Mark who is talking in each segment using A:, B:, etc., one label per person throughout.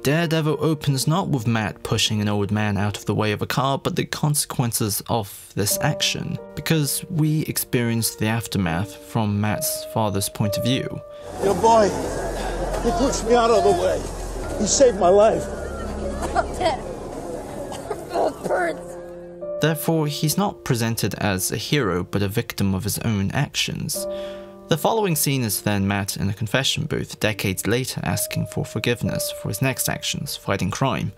A: Daredevil opens not with Matt pushing an old man out of the way of a car, but the consequences of this action, because we experience the aftermath from Matt's father's point of view.
B: Your boy, he pushed me out of the way. He saved my life.
C: Dad, both birds.
A: Therefore, he's not presented as a hero, but a victim of his own actions. The following scene is then Matt in a confession booth decades later asking for forgiveness for his next actions, fighting crime.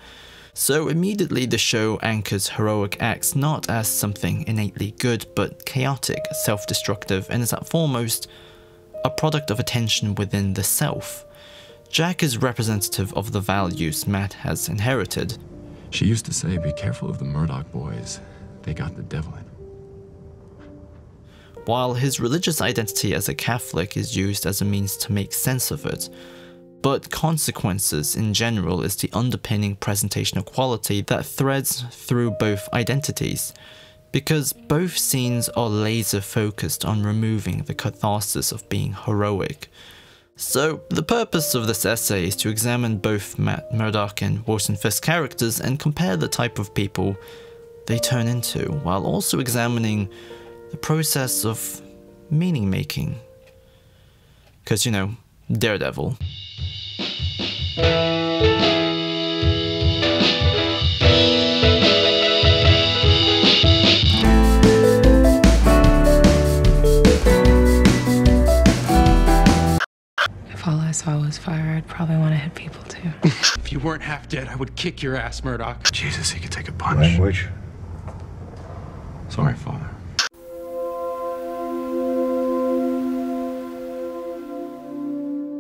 A: So immediately the show anchors heroic acts not as something innately good, but chaotic, self-destructive, and is at foremost a product of a tension within the self. Jack is representative of the values Matt has inherited.
D: She used to say, be careful of the Murdoch boys. They got the devil in them.
A: While his religious identity as a Catholic is used as a means to make sense of it. But consequences in general is the underpinning presentational quality that threads through both identities, because both scenes are laser focused on removing the catharsis of being heroic. So the purpose of this essay is to examine both Matt Murdock and Wilson Fisk's characters and compare the type of people they turn into, while also examining the process of meaning making. Because, you know, Daredevil.
E: If all I saw was fire, I'd probably want to hit people too.
F: If you weren't half dead, I would kick your ass, Murdoch.
D: Jesus, he could take a punch.
B: Language.
D: Sorry, Father.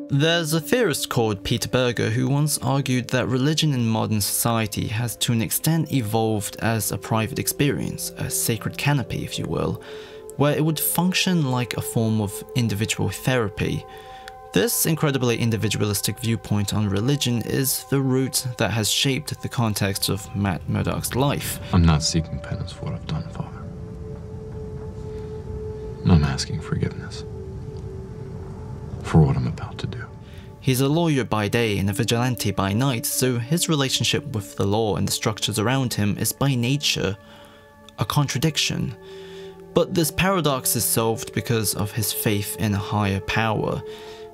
A: There's a theorist called Peter Berger who once argued that religion in modern society has to an extent evolved as a private experience, a sacred canopy if you will, where it would function like a form of individual therapy. This incredibly individualistic viewpoint on religion is the root that has shaped the context of Matt Murdock's life.
D: I'm not seeking penance for what I've done, Father. I'm asking forgiveness for what I'm about to do.
A: He's a lawyer by day and a vigilante by night, so his relationship with the law and the structures around him is by nature a contradiction. But this paradox is solved because of his faith in a higher power.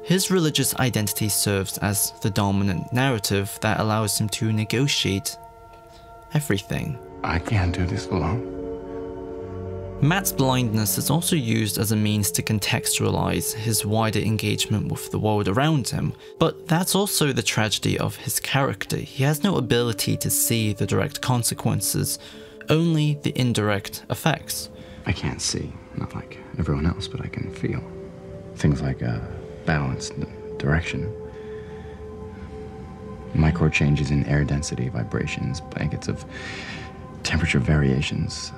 A: His religious identity serves as the dominant narrative that allows him to negotiate everything.
D: I can't do this alone.
A: Matt's blindness is also used as a means to contextualize his wider engagement with the world around him, but that's also the tragedy of his character. He has no ability to see the direct consequences, only the indirect effects.
G: I can't see, not like everyone else, but I can feel. Things like balance, direction, micro changes in air density, vibrations, blankets of temperature variations.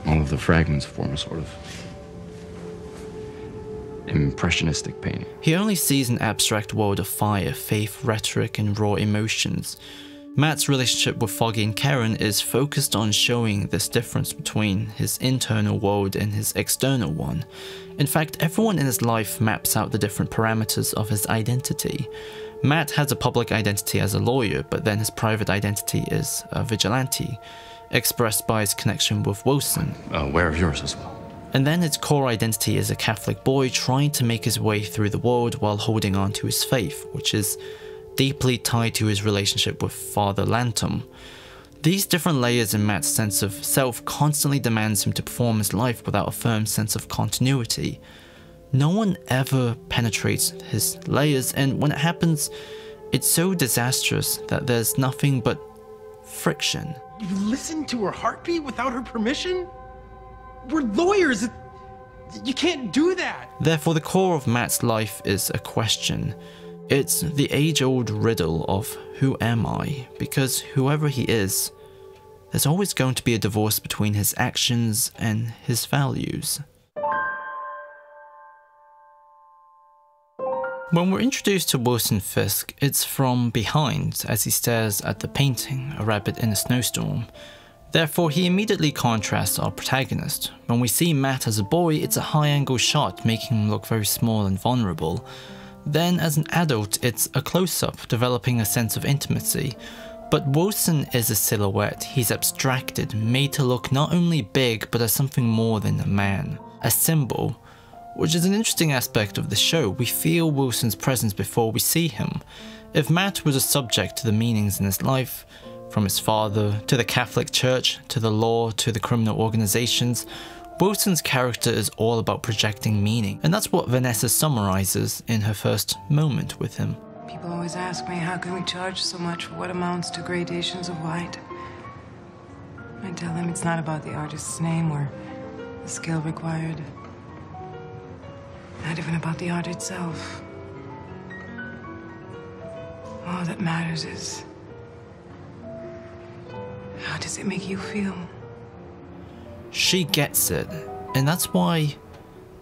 G: All of the fragments form a sort of impressionistic painting.
A: He only sees an abstract world of fire, faith, rhetoric, and raw emotions. Matt's relationship with Foggy and Karen is focused on showing this difference between his internal world and his external one. In fact, everyone in his life maps out the different parameters of his identity. Matt has a public identity as a lawyer, but then his private identity is a vigilante, expressed by his connection with Wilson.
G: Aware of yours as well.
A: And then his core identity is a Catholic boy trying to make his way through the world while holding on to his faith, which is deeply tied to his relationship with Father Lantom. These different layers in Matt's sense of self constantly demands him to perform his life without a firm sense of continuity. No one ever penetrates his layers, and when it happens, it's so disastrous that there's nothing but friction.
F: You listened to her heartbeat without her permission? We're lawyers. You can't do that.
A: Therefore, the core of Matt's life is a question. It's the age-old riddle of who am I? Because whoever he is, there's always going to be a divorce between his actions and his values. When we're introduced to Wilson Fisk, it's from behind as he stares at the painting, A Rabbit in a Snowstorm. Therefore, he immediately contrasts our protagonist. When we see Matt as a boy, it's a high-angle shot, making him look very small and vulnerable. Then, as an adult, it's a close-up, developing a sense of intimacy. But Wilson is a silhouette. He's abstracted, made to look not only big, but as something more than a man. A symbol. Which is an interesting aspect of the show. We feel Wilson's presence before we see him. If Matt was a subject to the meanings in his life, from his father, to the Catholic Church, to the law, to the criminal organizations, Wilson's character is all about projecting meaning, and that's what Vanessa summarizes in her first moment with him.
E: People always ask me, how can we charge so much for what amounts to gradations of white? I tell them it's not about the artist's name or the skill required. Not even about the art itself. All that matters is, how does it make you feel?
A: She gets it, and that's why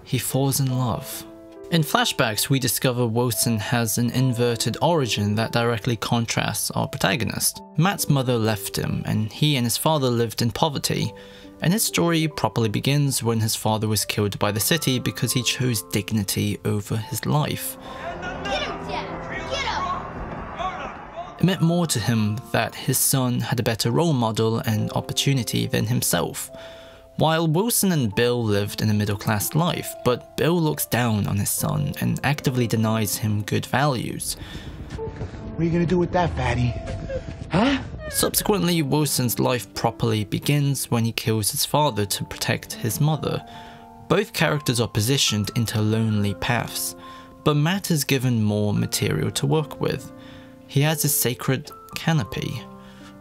A: he falls in love. In flashbacks, we discover Wilson has an inverted origin that directly contrasts our protagonist. Matt's mother left him, and he and his father lived in poverty, and his story properly begins when his father was killed by the city because he chose dignity over his life.
C: Get him, Dad! Get him!
A: It meant more to him that his son had a better role model and opportunity than himself. While Wilson and Bill lived in a middle-class life, but Bill looks down on his son and actively denies him good values.
B: What are you gonna do with that, fatty? Huh?
A: Subsequently, Wilson's life properly begins when he kills his father to protect his mother. Both characters are positioned into lonely paths, but Matt is given more material to work with. He has his sacred canopy,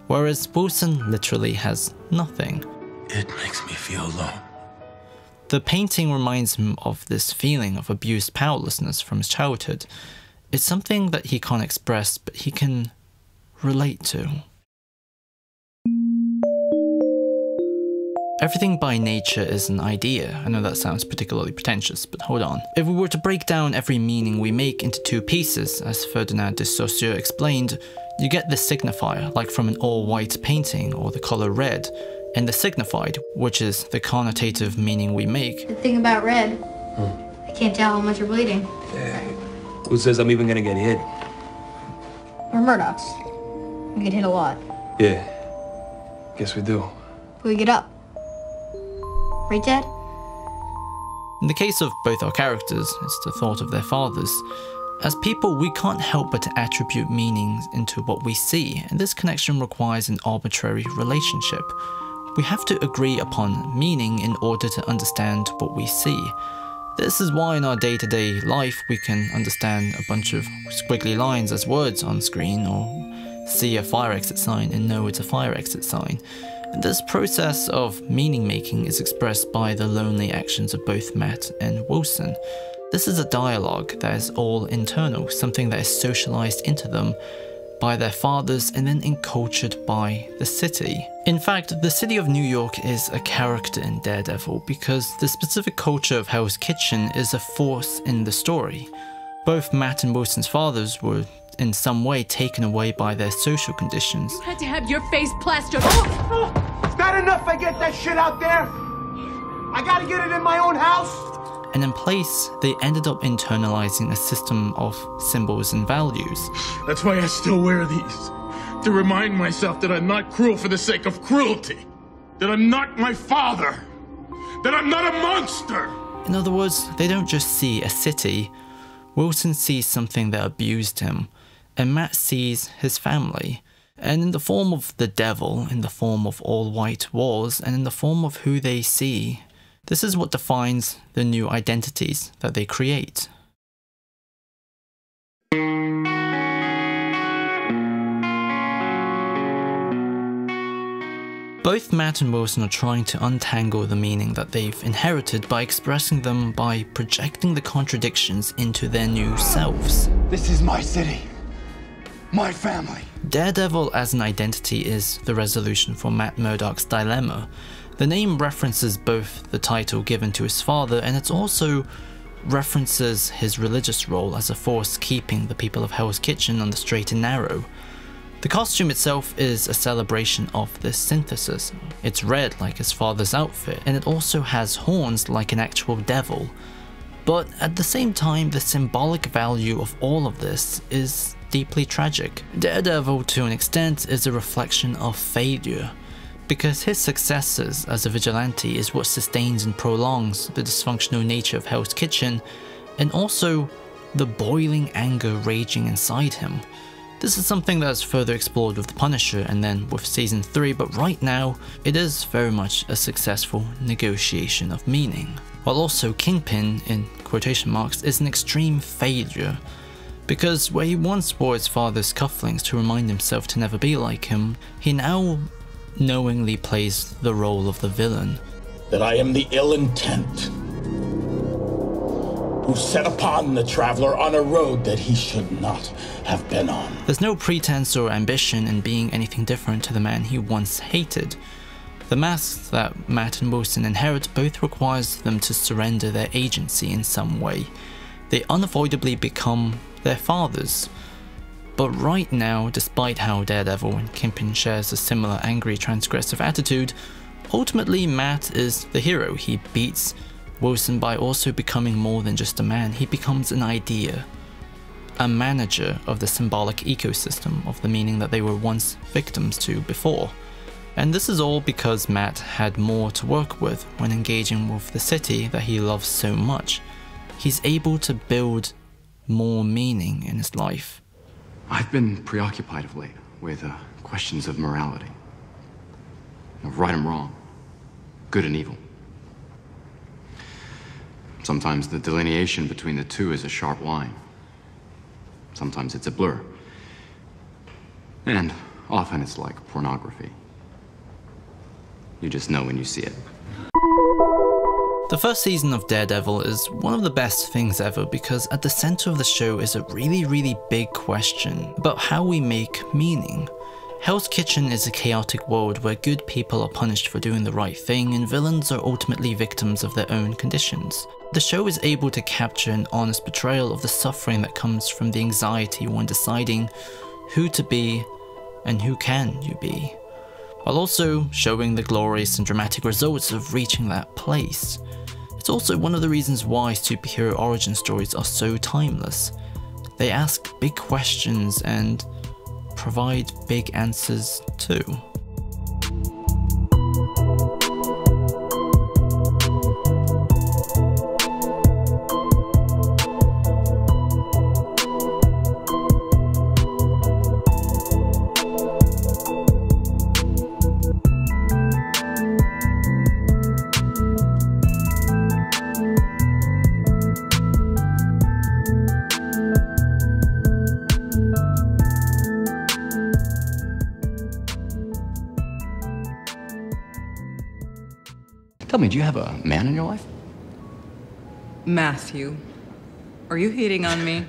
A: whereas Wilson literally has nothing.
B: It makes me feel alone.
A: The painting reminds him of this feeling of abused powerlessness from his childhood. It's something that he can't express, but he can relate to. Everything by nature is an idea. I know that sounds particularly pretentious, but hold on. If we were to break down every meaning we make into two pieces, as Ferdinand de Saussure explained, you get the signifier, like from an all-white painting or the color red, and the signified, which is the connotative meaning we make.
C: The thing about red, I can't tell how much you're bleeding.
H: Who says I'm even gonna get hit?
C: We're Murdochs. We get hit a lot.
H: Yeah, guess we do.
C: But we get up. Right, Dad?
A: In the case of both our characters, it's the thought of their fathers. As people, we can't help but to attribute meanings into what we see, and this connection requires an arbitrary relationship. We have to agree upon meaning in order to understand what we see. This is why in our day-to-day life we can understand a bunch of squiggly lines as words on screen, or see a fire exit sign and know it's a fire exit sign. And this process of meaning making is expressed by the lonely actions of both Matt and Wilson. This is a dialogue that is all internal, something that is socialized into them by their fathers and then encultured by the city. In fact, the city of New York is a character in Daredevil because the specific culture of Hell's Kitchen is a force in the story. Both Matt and Wilson's fathers were in some way taken away by their social conditions.
I: You had to have your face plastered.
B: Is that enough? I get that shit out there? I gotta get it in my own house?
A: And in place, they ended up internalizing a system of symbols and values.
J: That's why I still wear these. To remind myself that I'm not cruel for the sake of cruelty. That I'm not my father. That I'm not a monster.
A: In other words, they don't just see a city. Wilson sees something that abused him, and Matt sees his family. And in the form of the devil, in the form of all white walls, and in the form of who they see, this is what defines the new identities that they create. Both Matt and Wilson are trying to untangle the meaning that they've inherited by expressing them by projecting the contradictions into their new selves.
B: This is my city. My family.
A: Daredevil as an identity is the resolution for Matt Murdock's dilemma. The name references both the title given to his father, and it also references his religious role as a force keeping the people of Hell's Kitchen on the straight and narrow. The costume itself is a celebration of this synthesis. It's red like his father's outfit, and it also has horns like an actual devil. But at the same time, the symbolic value of all of this is deeply tragic. Daredevil, to an extent, is a reflection of failure, because his successes as a vigilante is what sustains and prolongs the dysfunctional nature of Hell's Kitchen, and also the boiling anger raging inside him. This is something that's further explored with The Punisher and then with Season 3, but right now, it is very much a successful negotiation of meaning. While also Kingpin, in quotation marks, is an extreme failure, because where he once wore his father's cufflinks to remind himself to never be like him, he now knowingly plays the role of the villain.
J: That I am the ill intent, who set upon the traveler on a road that he should not have been on.
A: There's no pretense or ambition in being anything different to the man he once hated. The mask that Matt and Wilson inherit both requires them to surrender their agency in some way. They unavoidably become their fathers. But right now, despite how Daredevil and Kingpin shares a similar angry, transgressive attitude, ultimately Matt is the hero. He beats Wilson by also becoming more than just a man. He becomes an idea, a manager of the symbolic ecosystem of the meaning that they were once victims to before. And this is all because Matt had more to work with when engaging with the city that he loves so much. He's able to build more meaning in his life.
G: I've been preoccupied of late with questions of morality. Of right and wrong, good and evil. Sometimes the delineation between the two is a sharp line. Sometimes it's a blur. And often it's like pornography. You just know when you see it.
A: The first season of Daredevil is one of the best things ever because at the center of the show is a really big question about how we make meaning. Hell's Kitchen is a chaotic world where good people are punished for doing the right thing and villains are ultimately victims of their own conditions. The show is able to capture an honest portrayal of the suffering that comes from the anxiety when deciding who to be and who can you be, while also showing the glorious and dramatic results of reaching that place. It's also one of the reasons why superhero origin stories are so timeless. They ask big questions and provide big answers too.
G: Tell me, do you have a man in your life?
E: Matthew, are you hitting on me?